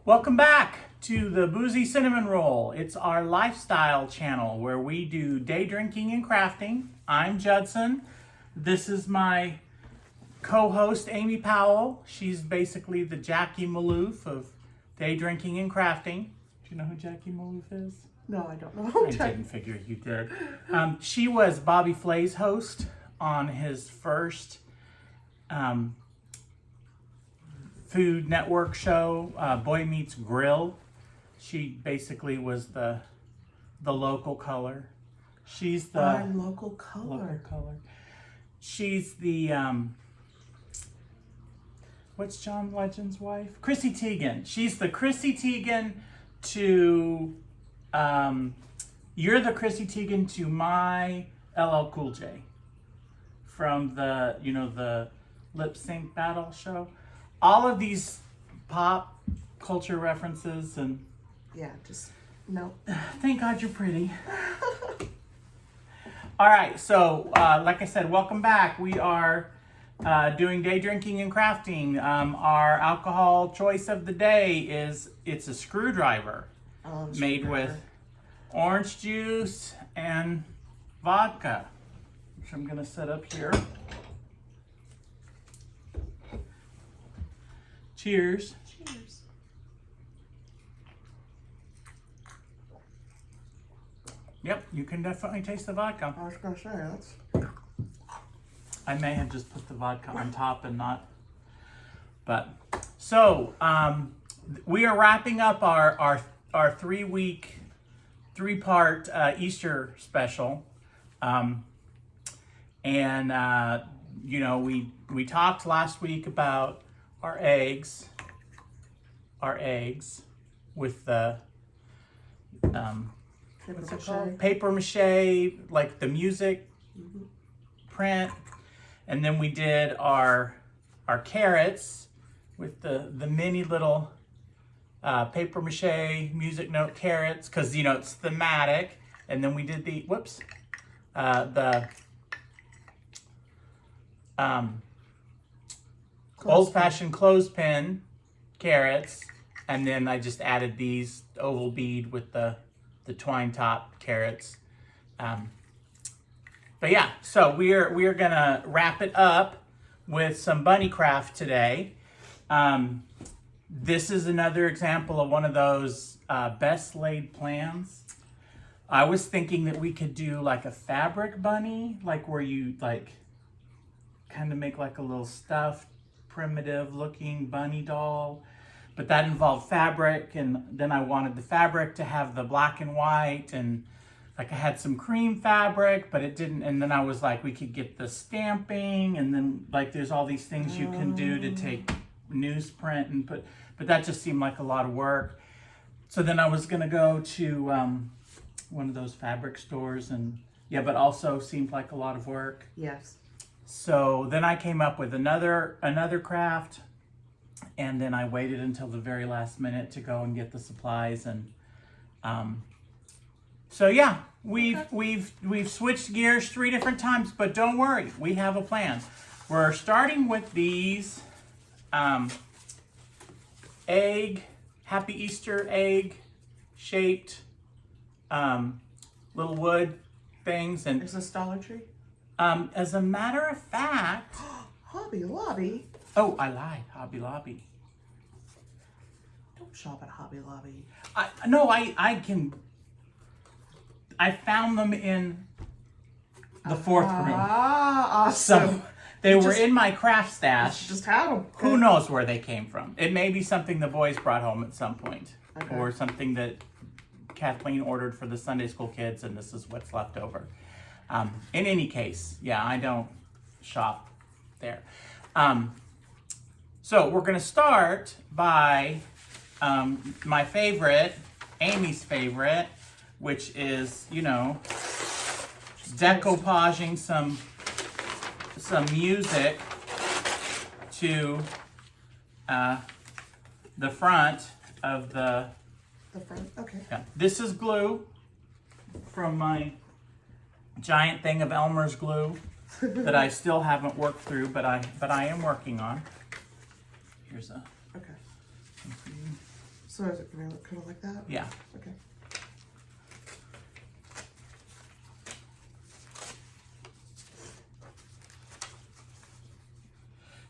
Welcome back to the Boozy Cinnamon Roll. It's our lifestyle channel where we do day drinking and crafting. I'm Judson. This is my co-host, Amy Powell. She's basically the Jackie Maloof of day drinking and crafting. Do you know who Jackie Maloof is? No, I don't know. I didn't figure you did. She was Bobby Flay's host on his first Food Network show, Boy Meets Grill. She basically was the local color. She's the our local color. local color. She's the what's John Legend's wife? Chrissy Teigen. She's the Chrissy Teigen to you're the Chrissy Teigen to my LL Cool J from the the lip sync battle show. All of these pop culture references and Yeah, just no. thank God you're pretty. All right, so like I said, welcome back. We are doing day drinking and crafting. Our alcohol choice of the day is it's a screwdriver made with orange juice and vodka, which I'm gonna set up here. Cheers. Cheers. Yep, you can definitely taste the vodka. I was gonna say that's. I may have just put the vodka on top and not, but so we are wrapping up our 3-week, 3-part Easter special, and we talked last week about our eggs with the what's it called? Paper mache, like the music print. And then we did our carrots with the mini little paper mache music note carrots, because it's thematic. And then we did the old-fashioned clothespin carrots, and then I just added these oval bead with the twine top carrots. But yeah, so we're gonna wrap it up with some bunny craft today. This is another example of one of those best laid plans. I was thinking that we could do like a fabric bunny, like where you kind of make like a little stuffed, primitive looking bunny doll, but that involved fabric, and then I wanted the fabric to have the black and white, and I had some cream fabric, but it didn't. And then I was like, we could get the stamping, and then there's all these things you can do to take newsprint and put, but that just seemed like a lot of work. So then I was gonna go to one of those fabric stores, and but also seemed like a lot of work. Yes. So then I came up with another craft, and then I waited until the very last minute to go and get the supplies, and so yeah, we've switched gears 3 different times, but don't worry, we have a plan. We're starting with these Happy Easter egg shaped little wood things, and Is this Dollar Tree? as a matter of fact, Hobby Lobby. oh, I lied, Hobby Lobby. Don't shop at Hobby Lobby. I found them in the 4th room. Ah, awesome. So they were in my craft stash. Just had them. Who knows where they came from? It may be something the boys brought home at some point, or something that Kathleen ordered for the Sunday school kids, and this is what's left over. In any case, yeah, I don't shop there. So we're going to start by my favorite, Amy's favorite, which is, decoupaging some music to the front of the... The front, okay. Yeah. This is glue from my giant thing of Elmer's glue that I still haven't worked through, but I am working on. Here's a Okay. So is it going to look kind of like that? Yeah. Okay.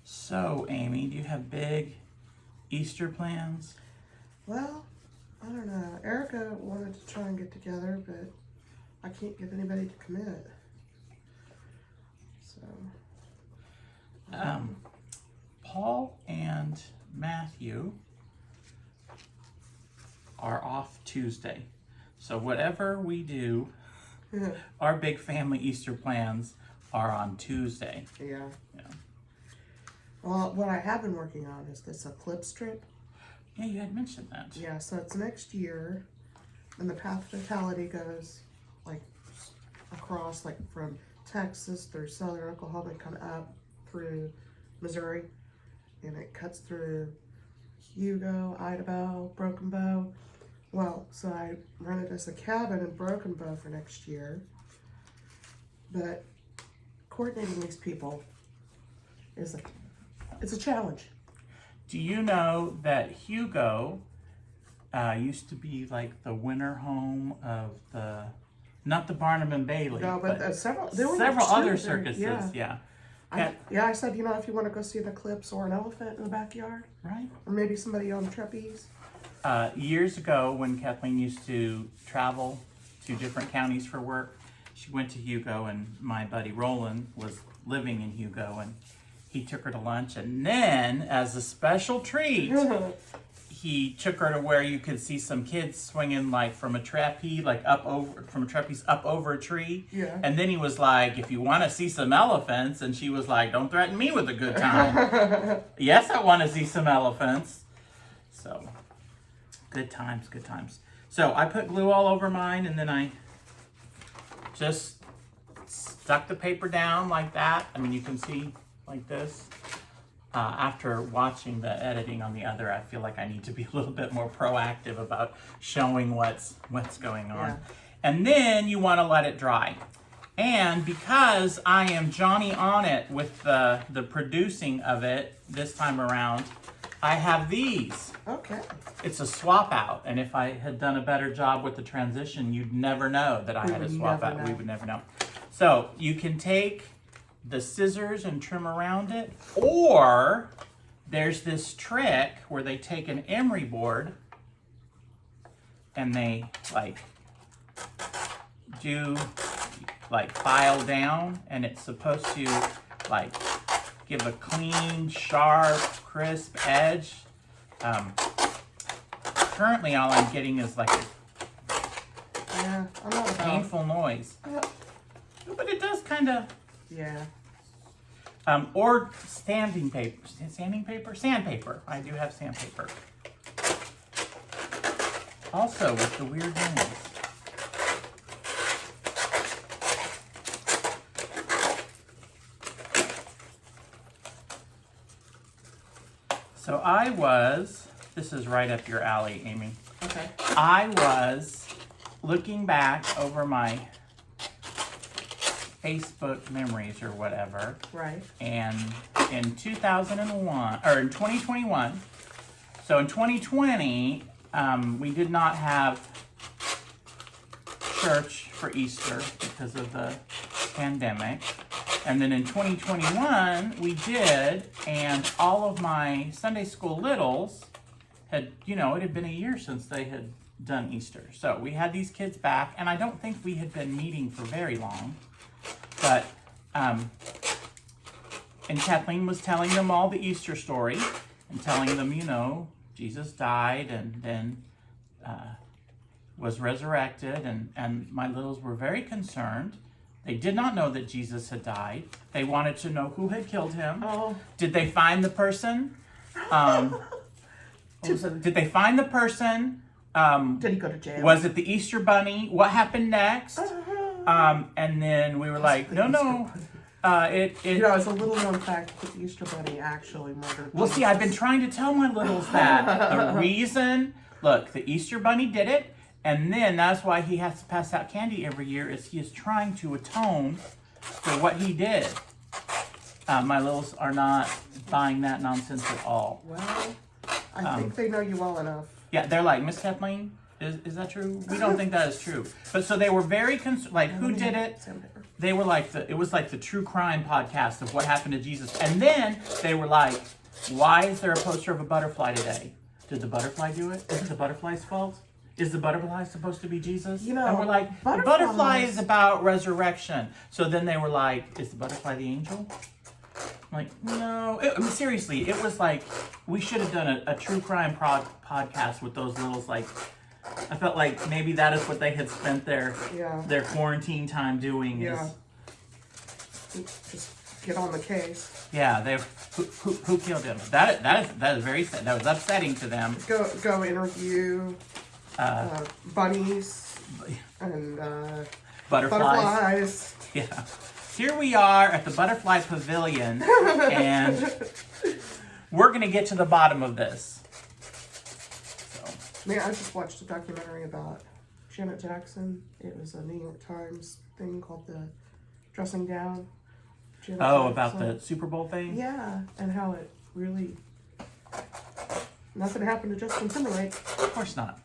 So, Amy, do you have big Easter plans? Well, I don't know. Erica wanted to try and get together, but I can't get anybody to commit. So. Paul and Matthew are off Tuesday. So whatever we do, our big family Easter plans are on Tuesday. Yeah. Yeah. Well, what I have been working on is this eclipse trip. Yeah, you had mentioned that. Yeah, so it's next year, and the path fatality goes like across, like from Texas through southern Oklahoma and come up through Missouri, and it cuts through Hugo, Idaho, Broken Bow. Well, so I rented us a cabin in Broken Bow for next year, but coordinating these people is it's a challenge. Do you know that Hugo used to be like the winter home of not the Barnum and Bailey, No, but several other circuses. Yeah. I said, if you want to go see an eclipse or an elephant in the backyard, Right. or maybe somebody on trapeze. Years ago, when Kathleen used to travel to different counties for work, she went to Hugo, and my buddy Roland was living in Hugo, and he took her to lunch, and then, as a special treat, he took her to where you could see some kids swinging like from a trapeze, up over a tree. Yeah. And then he was like, if you want to see some elephants, and she was like, don't threaten me with a good time. Yes, I want to see some elephants. So, good times, good times. So I put glue all over mine, and then I just stuck the paper down like that. I mean, you can see like this. After watching the editing on the other, I feel like I need to be a little bit more proactive about showing what's going on. Yeah. And then you want to let it dry. And because I am Johnny on it with the producing of it this time around, I have these. Okay. It's a swap out, and if I had done a better job with the transition, you'd never know that I had a swap out. We would never know. So you can take the scissors and trim around it, or there's this trick where they take an emery board and they do file down, and it's supposed to give a clean, sharp, crisp edge. Currently all I'm getting is I'm not about painful noise, but it does kind of. Yeah. Or sandpaper. I do have sandpaper. Also with the weird noise. So this is right up your alley, Amy. Okay. I was looking back over my Facebook memories or whatever. Right. And in 2021, so in 2020, we did not have church for Easter because of the pandemic. And then in 2021, we did, and all of my Sunday school littles it had been a year since they had done Easter. So we had these kids back, and I don't think we had been meeting for very long. But, and Kathleen was telling them all the Easter story and telling them, Jesus died and then was resurrected. And my littles were very concerned. They did not know that Jesus had died. They wanted to know who had killed him. Oh. Did they find the person? Did they find the person? Did he go to jail? Was it the Easter Bunny? What happened next? And then we were like, no. It's a little known fact that the Easter Bunny actually murdered. Well, see, I've been trying to tell my littles that. The reason, look, the Easter Bunny did it, and then that's why he has to pass out candy every year, is he is trying to atone for what he did. My littles are not buying that nonsense at all. Well, I think they know you well enough. Yeah, they're like, Miss Kathleen, is that true? We don't think that is true. But so they were very like, who did it? They were like it was like the true crime podcast of what happened to Jesus. And then they were like, why is there a poster of a butterfly today? Did the butterfly do it? Is it the butterfly's fault? Is the butterfly supposed to be Jesus? You know, and we're like, the butterfly is about resurrection. So then they were like, is the butterfly the angel? I'm like, no. I mean, seriously, it was like, we should have done a true crime podcast with those little, like, I felt like maybe that is what they had spent their quarantine time doing. Yeah. Just get on the case. Yeah, who killed him? That is very sad. That was upsetting to them. Go interview bunnies and butterflies. Yeah. Here we are at the Butterfly Pavilion, and we're gonna get to the bottom of this. Man, I just watched a documentary about Janet Jackson. It was a New York Times thing called The Dressing Down. Janet Jackson. About the Super Bowl thing? Yeah, and how it really... Nothing happened to Justin Timberlake. Of course not.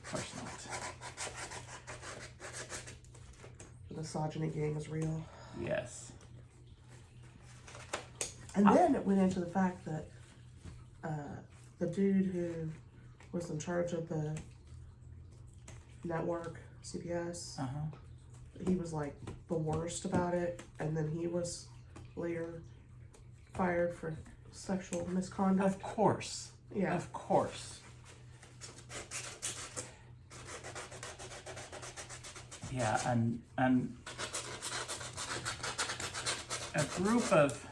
Of course not. The misogyny gang is real. Yes. And then it went into the fact that the dude who was in charge of the network, CBS, he was like the worst about it, and then he was later fired for sexual misconduct. Of course. Yeah. Of course. Yeah, and a group of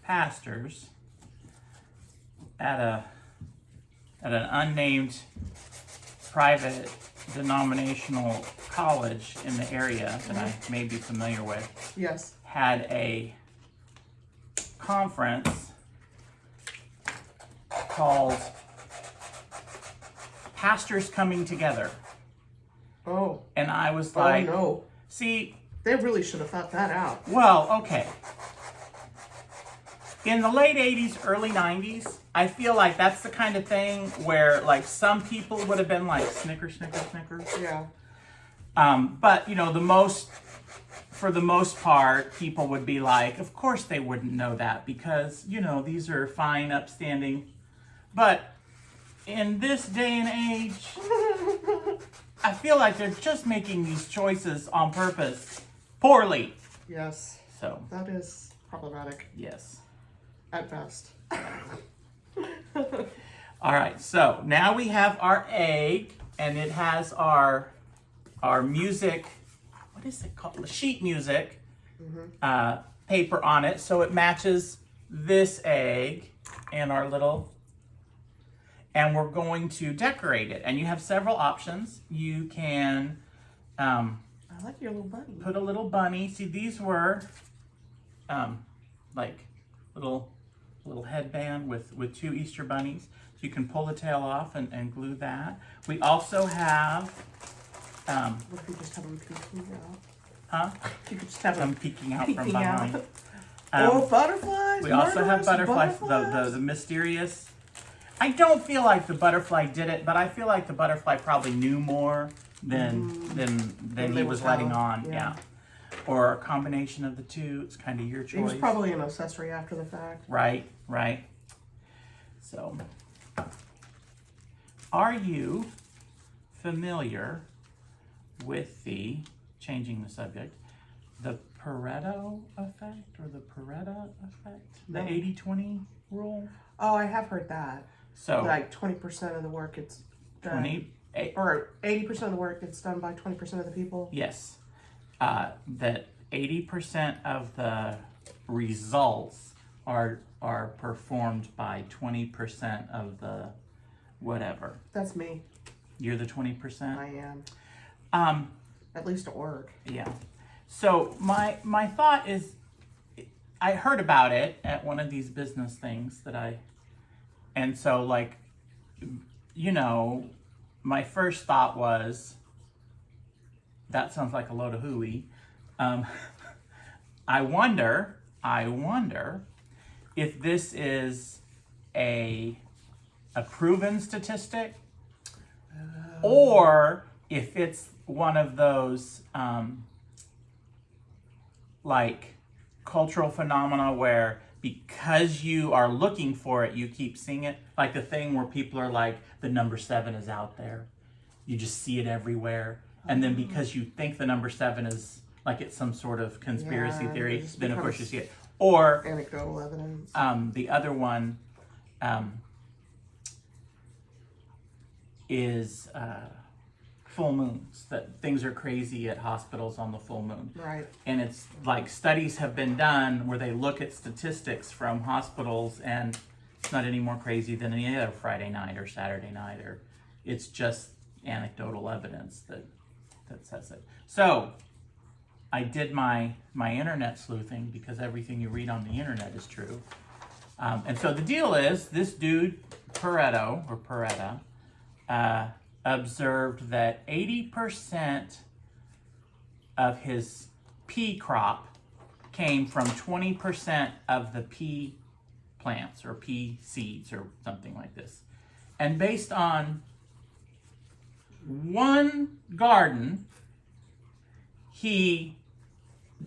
pastors at an unnamed private denominational college in the area that I may be familiar with. Yes. Had a conference called Pastors Coming Together. Oh. And I was like, oh no. See, they really should have thought that out. Well, okay. In the late 80s, early 90s, I feel like that's the kind of thing where, like, some people would have been like, snicker, snicker, snicker. Yeah. But, you know, for the most part, people would be like, of course they wouldn't know that because, you know, these are fine, upstanding. But in this day and age, I feel like they're just making these choices on purpose poorly. Yes. So. That is problematic. Yes. At best. All right, so now we have our egg, and it has our music, what is it called? Sheet music paper on it, so it matches this egg and our little, and we're going to decorate it. And you have several options. You can I like your little bunny. Put a little bunny. See, these were like little headband with two Easter bunnies. So you can pull the tail off and glue that. We also have What if you just have them peeking out? Huh? You could just have them them peeking out from behind. Oh, butterflies! We also have butterflies, the mysterious. I don't feel like the butterfly did it, but I feel like the butterfly probably knew more than he was letting on. Yeah. Or a combination of the two. It's kind of your choice. It was probably an accessory after the fact. Right. So, are you familiar with changing the subject, the pareto effect or the Pareto effect? The 80-20 rule? Oh, I have heard that. So, like 20% of the work it's done. Or 80% of the work gets done by 20% of the people? Yes. That 80% of the results are performed by 20% of the whatever. That's me. You're the 20%? I am. At least at work. Yeah. So my thought is, I heard about it at one of these business things and so like, you know, my first thought was, that sounds like a load of hooey. I wonder if this is a proven statistic, or if it's one of those like cultural phenomena where because you are looking for it, you keep seeing it. Like the thing where people are like, the number 7 is out there. You just see it everywhere. And then because you think the number 7 is like it's some sort of conspiracy theory, then of course you see it. Or anecdotal evidence. The other one is full moons, that things are crazy at hospitals on the full moon. Right. And it's like studies have been done where they look at statistics from hospitals, and it's not any more crazy than any other Friday night or Saturday night, or it's just anecdotal evidence that says it. So I did my internet sleuthing, because everything you read on the internet is true. And so the deal is, this dude, Pareto, or Paretta, observed that 80% of his pea crop came from 20% of the pea plants or pea seeds or something like this. And based on one garden, he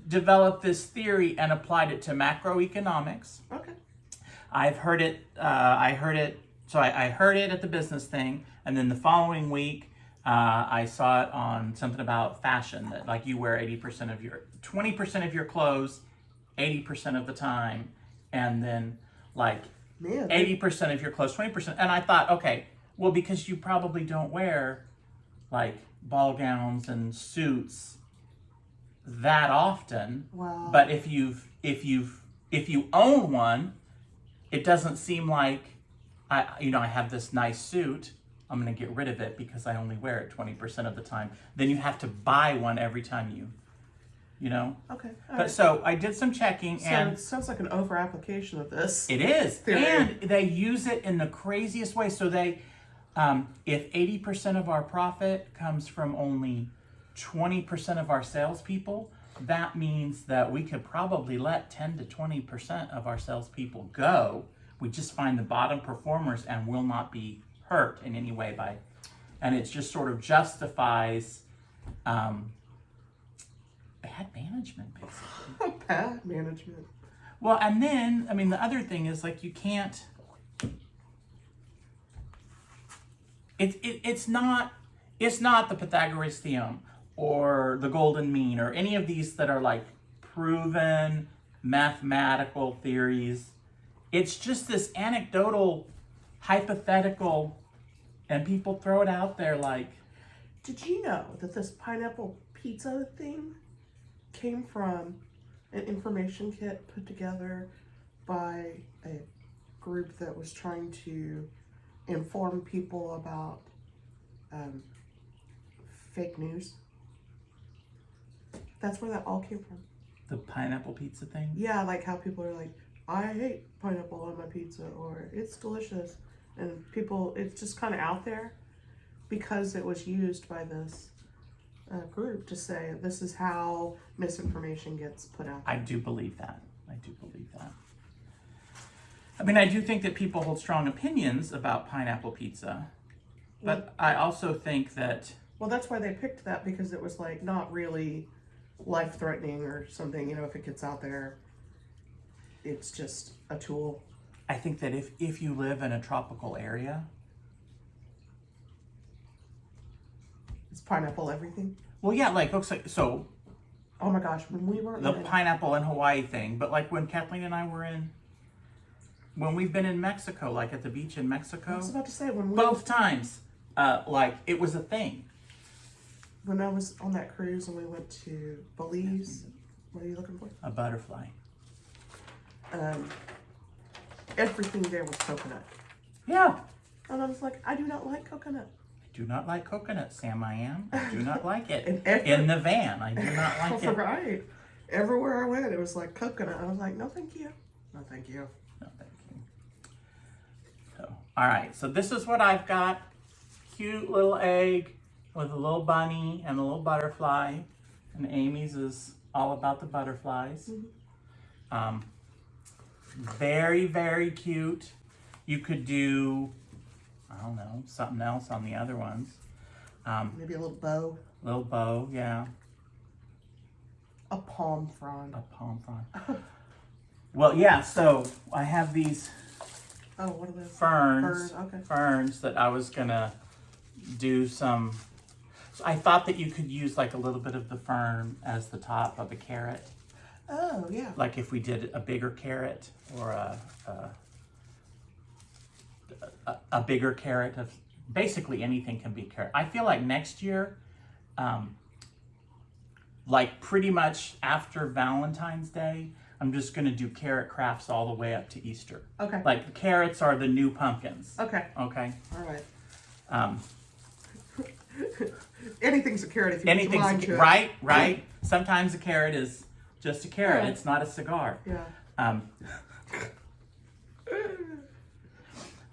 developed this theory and applied it to macroeconomics. Okay. I've heard it, I heard it at the business thing, and then the following week, I saw it on something about fashion, that like you wear 20% of your clothes 80% of the time, and then like 80% of your clothes 20%. And I thought, okay, well, because you probably don't wear like ball gowns and suits that often. Wow. But if you own one, it doesn't seem like I have this nice suit, I'm going to get rid of it because I only wear it 20% of the time. Then you have to buy one every time you know? Okay. But so I did some checking, So and it sounds like an over application of this. it is. theory. And they use it in the craziest way. So they, if 80% of our profit comes from only 20% of our salespeople, that means that we could probably let 10 to 20% of our salespeople go. We just find the bottom performers and will not be hurt in any way by, and it just sort of justifies bad management, basically. Bad management. Well, and then, I mean, the other thing is, like, you can't, it's not the Pythagoras theorem or the golden mean or any of these that are like proven mathematical theories. It's just this anecdotal, hypothetical, and people throw it out there like. Did you know that this pineapple pizza thing came from an information kit put together by a group that was trying to inform people about fake news? That's where that all came from. The pineapple pizza thing? Yeah, like how people are like, I hate pineapple on my pizza, or it's delicious. And people, it's just kind of out there because it was used by this group to say this is how misinformation gets put out there. I do believe that. I mean, I do think that people hold strong opinions about pineapple pizza, but I also think that. Well, that's why they picked that, because it was like not really life-threatening or something. You know, if it gets out there, it's just a tool. I think that if you live in a tropical area. Is pineapple everything? Well, yeah, like looks like so. Oh my gosh, when we were The pineapple in Hawaii thing, but like when Kathleen and I were when we've been in Mexico, like at the beach in Mexico. I was about to say both times, like it was a thing. When I was on that cruise and we went to Belize, what are you looking for? A butterfly. Everything there was coconut. Yeah. And I was like, I do not like coconut. I do not like coconut, Sam. I do not like it. And in the van, I do not like it. Right. Everywhere I went, it was like coconut. I was like, no, thank you. No, thank you. No, thank you. So, all right. So this is what I've got. Cute little egg with a little bunny and a little butterfly. And Amy's is all about the butterflies. Mm-hmm. Very, very cute. You could do, I don't know, something else on the other ones. Maybe a little bow. Little bow, yeah. A palm frond. A palm frond. Well, yeah, so I have these Oh, what are those? ferns. Okay. Ferns that I was gonna do some. So I thought that you could use like a little bit of the fern as the top of a carrot. Oh, yeah. Like if we did a bigger carrot or a bigger carrot of basically anything can be carrot. I feel like next year, like pretty much after Valentine's Day, I'm just gonna do carrot crafts all the way up to Easter. Okay. Like the carrots are the new pumpkins. Okay. Okay. All right. Um, Anything's a carrot if you put your mind to it. right. Sometimes a carrot is just a carrot. Yeah. It's not a cigar. Yeah.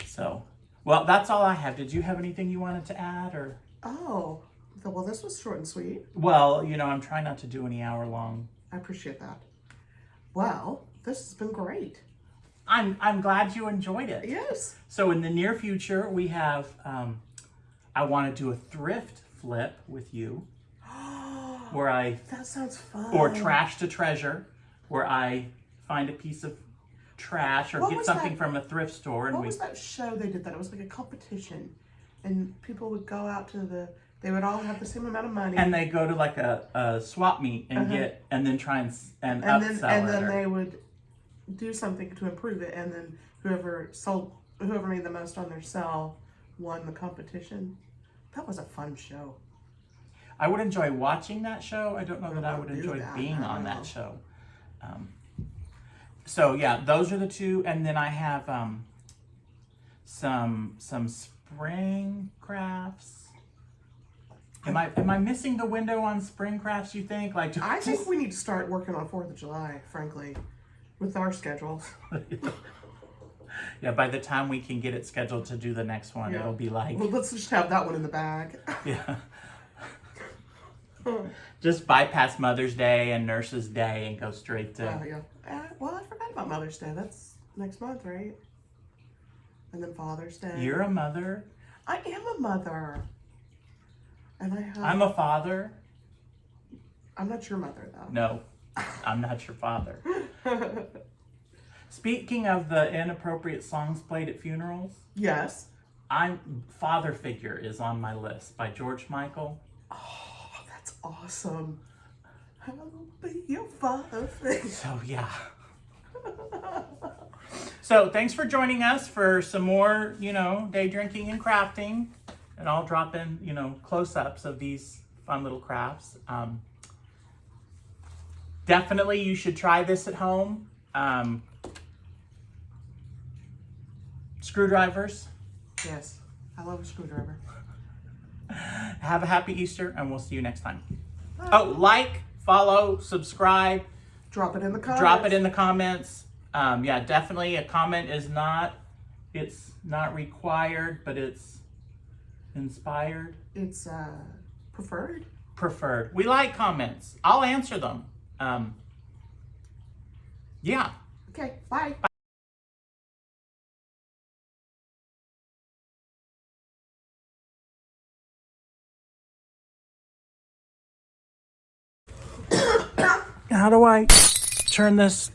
So, well, that's all I have. Did you have anything you wanted to add, or? Oh, well, this was short and sweet. Well, you know, I'm trying not to do any hour-long. I appreciate that. Well, this has been great. I'm glad you enjoyed it. Yes. So in the near future, we have, I want to do a thrift flip with you, where I, That sounds fun. or trash to treasure, where I find a piece of trash or What get was something that? from a thrift store, and What we. was that show they did that? It was like a competition. And people would go out to they would all have the same amount of money. And they go to like a swap meet and get, and then try and upsell and it. then or- they would do something to improve it, and then whoever made the most on their sell won the competition. That was a fun show. I would enjoy watching that show. I don't know that I would do enjoy that. being I on know. that show. So yeah, those are the two, and then I have some spring crafts. Am I missing the window on spring crafts? You think? Like I think we need to start working on 4th of July, frankly, with our schedules. Yeah, by the time we can get it scheduled to do the next one, Yeah. it'll be like Well, let's just have that one in the bag. yeah. Just bypass Mother's Day and Nurses Day and go straight to. Yeah. Well, I forgot about Mother's Day. That's next month, right? And then Father's Day. You're a mother. I am a mother. And I have. I'm a father. I'm not your mother, though. No, I'm not your father. Speaking of the inappropriate songs played at funerals, Yes. Father Figure is on my list by George Michael. Oh, that's awesome. I'll be your father figure. So yeah. So thanks for joining us for some more, day drinking and crafting. And I'll drop in, close-ups of these fun little crafts. Definitely you should try this at home. Screwdrivers. Yes. I love a screwdriver. Have a happy Easter, and we'll see you next time. Oh, like, follow, subscribe. Drop it in the comments. Drop it in the comments. Yeah, definitely a comment it's not required, but it's inspired. It's preferred. Preferred. We like comments. I'll answer them. Yeah. Okay, bye. How do I turn this